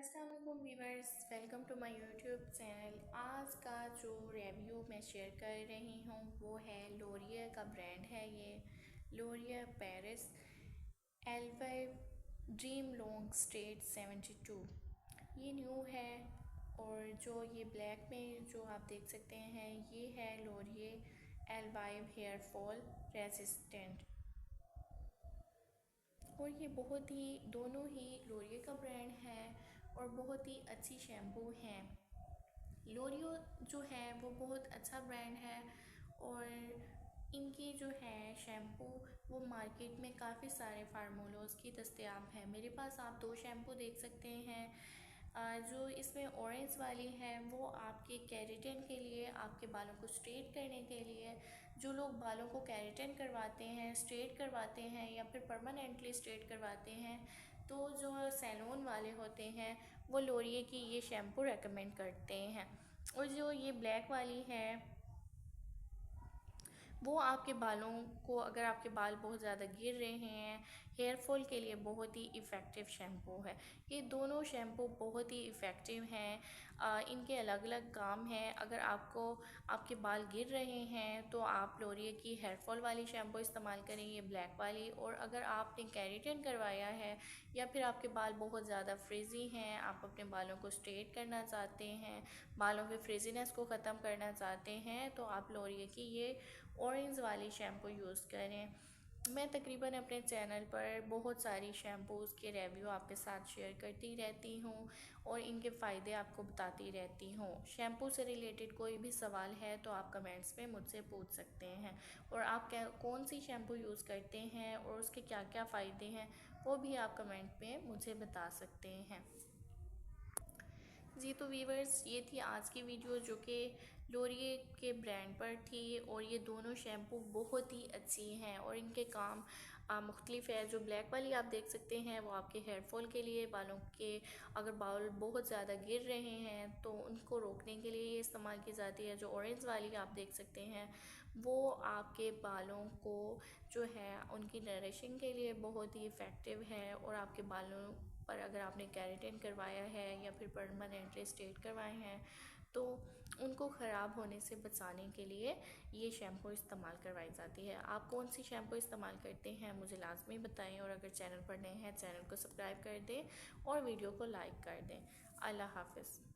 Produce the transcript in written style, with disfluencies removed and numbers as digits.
अस्सलाम वालेकुम viewers, welcome to my YouTube channel. आज का जो रिव्यू मैं शेयर कर रही हूँ वो है लोरियर का ब्रांड है। ये L'Oreal Paris L5 dream long straight 72 ये न्यू है। और जो ये ब्लैक में जो आप देख सकते हैं ये है लोरियर L5 हेयर फॉल रेसिस्टेंट। और ये बहुत ही दोनों ही लोरियो का ब्रांड है और बहुत ही अच्छी शैम्पू हैं। लोरियो जो है वो बहुत अच्छा ब्रांड है और इनकी जो है शैम्पू वो मार्केट में काफ़ी सारे फार्मूलोज़ की दस्तयाब है। मेरे पास आप दो शैम्पू देख सकते हैं। जो इसमें ऑरेंज वाली है वो आपके केराटिन के लिए, आपके बालों को स्ट्रेट करने के लिए। जो लोग बालों को केराटिन करवाते हैं, स्ट्रेट करवाते हैं या फिर परमानेंटली स्ट्रेट करवाते हैं तो जो सैलून वाले होते हैं वो लोरिये की ये शैम्पू रेकमेंड करते हैं। और जो ये ब्लैक वाली है वो आपके बालों को, अगर आपके बाल बहुत ज़्यादा गिर रहे हैं, हेयर फॉल के लिए बहुत ही इफ़ेक्टिव शैम्पू है। ये दोनों शैम्पू बहुत ही इफ़ेक्टिव हैं। इनके अलग अलग काम हैं। अगर आपको आपके बाल गिर रहे हैं तो आप लोरिये की हेयर फॉल वाली शैम्पू इस्तेमाल करें, ये ब्लैक वाली। और अगर आपने केराटिन करवाया है या फिर आपके बाल बहुत ज़्यादा फ्रिज़ी हैं, आप अपने बालों को स्ट्रेट करना चाहते हैं, बालों के फ्रिजीनेस को ख़त्म करना चाहते हैं तो आप लोरिये की ये ऑरेंज वाली शैम्पू यूज़ करें। मैं तकरीबन अपने चैनल पर बहुत सारी शैम्पूज़ के रिव्यू आपके साथ शेयर करती रहती हूँ और इनके फ़ायदे आपको बताती रहती हूँ। शैम्पू से रिलेटेड कोई भी सवाल है तो आप कमेंट्स में मुझसे पूछ सकते हैं। और आप कौन सी शैम्पू यूज़ करते हैं और उसके क्या क्या फ़ायदे हैं वो भी आप कमेंट में मुझे बता सकते हैं। जी तो वीवर्स, ये थी आज की वीडियो जो कि लोरिये के ब्रांड पर थी। और ये दोनों शैम्पू बहुत ही अच्छी हैं और इनके काम मुख्तलिफ है। जो ब्लैक वाली आप देख सकते हैं वो आपके हेयर फॉल के लिए, बालों के अगर बाल बहुत ज़्यादा गिर रहे हैं तो उनको रोकने के लिए ये इस्तेमाल की जाती है। जो ऑरेंज वाली आप देख सकते हैं वो आपके बालों को जो है उनकी नरिशिंग के लिए बहुत ही इफ़ेक्टिव है। और आपके बालों पर अगर आपने केराटिन करवाया है या फिर परमानेंटली स्ट्रेट करवाए हैं तो उनको ख़राब होने से बचाने के लिए ये शैम्पू इस्तेमाल करवाई जाती है। आप कौन सी शैम्पू इस्तेमाल करते हैं मुझे लाजमी बताएं। और अगर चैनल पर नए हैं चैनल को सब्सक्राइब कर दें और वीडियो को लाइक कर दें। अल्लाह हाफ़िज़।